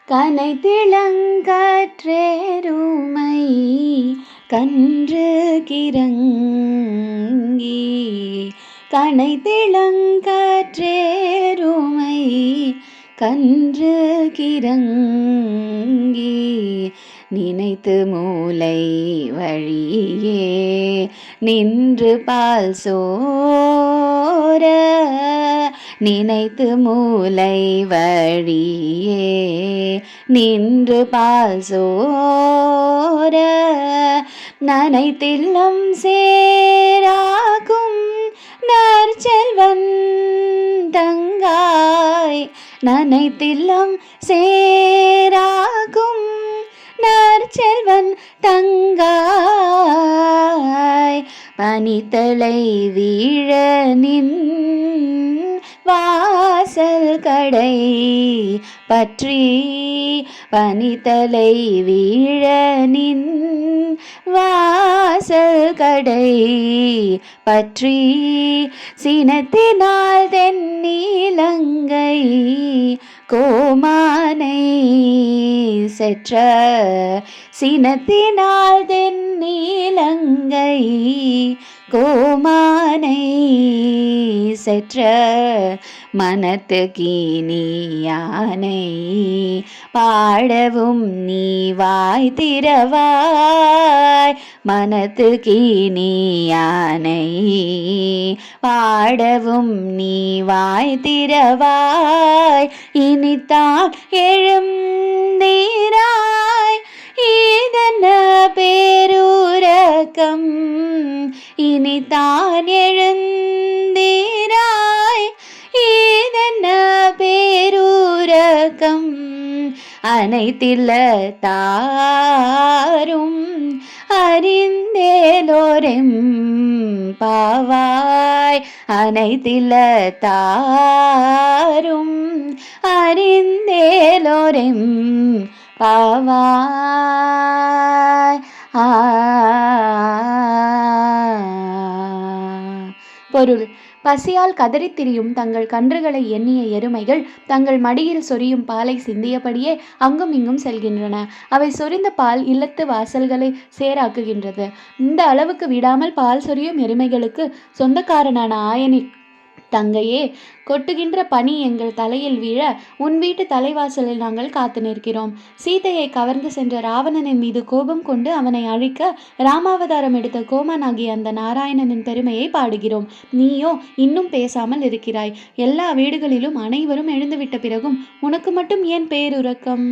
கனைத்திளங்கற்றேருமை கன்று கிறங்கி கனைத்திளங்கற்றேருமை கன்று கிறங்கி நினைத்து மூலை வழியே நின்று பால் சோர நினைத்து மூலை வழியே நின்று பால் சோர நனைத்தில்லம் சேராகும் நற்செல்வன் தங்காய் நனைத்தில்லம் சேராகும் நற்செல்வன் தங்காய் பனித்தலை வீழ நின் வாசல் கடை பற்றி பனித்தலை வீழ நின் வாசல் கடை பற்றி சினத்தினால் தென்னிலங்கை கோமானை செற்ற சினத்தினால் தென்னிலங்கை கோமானை செற்ற மனத்து கீனியானை பாடவும் நீ வாய் திறவாய் மனத்து கீனியானை பாடவும் நீ வாய் திறவாய் இனித்தான் எழுந்தீராய் இதென்ன பேருரக்கம் இனித்தான் எழுந்தீராய் இதென்ன பேருரக்கம் அனைத்தில்ல தாரும் அறிந்தேலோரெம் பாவாய் அனைத்தில்ல தாரும் அறிந்தேலோரெம் பாவாய். பொருள்: பசியால் கதறித் திரியும் தங்கள் கன்றுகளை எண்ணிய எருமைகள் தங்கள் மடியில் சொரியும் பாலை சிந்தியபடியே அங்கும் இங்கும் செல்கின்றன. அவை சொரிந்த பால் இல்லத்து வாசல்களை சேராக்குகின்றது. இந்த அளவுக்கு விடாமல் பால் சொரியும் எருமைகளுக்கு சொந்தக்காரனான ஆயனின் தங்கையே, கொட்டுகின்ற பனி எங்கள் தலையில் வீழ உன் வீட்டு தலைவாசலில் நாங்கள் காத்து நிற்கிறோம். சீதையை கவர்ந்து சென்ற ராவணனின் மீது கோபம் கொண்டு அவனை அழிக்க ராமாவதாரம் எடுத்த கோமானாகிய அந்த நாராயணனின் பெருமையை பாடுகிறோம். நீயோ இன்னும் பேசாமல் இருக்கிறாய். எல்லா வீடுகளிலும் அனைவரும் எழுந்துவிட்ட பிறகும் உனக்கு மட்டும் ஏன் பேருறக்கம்?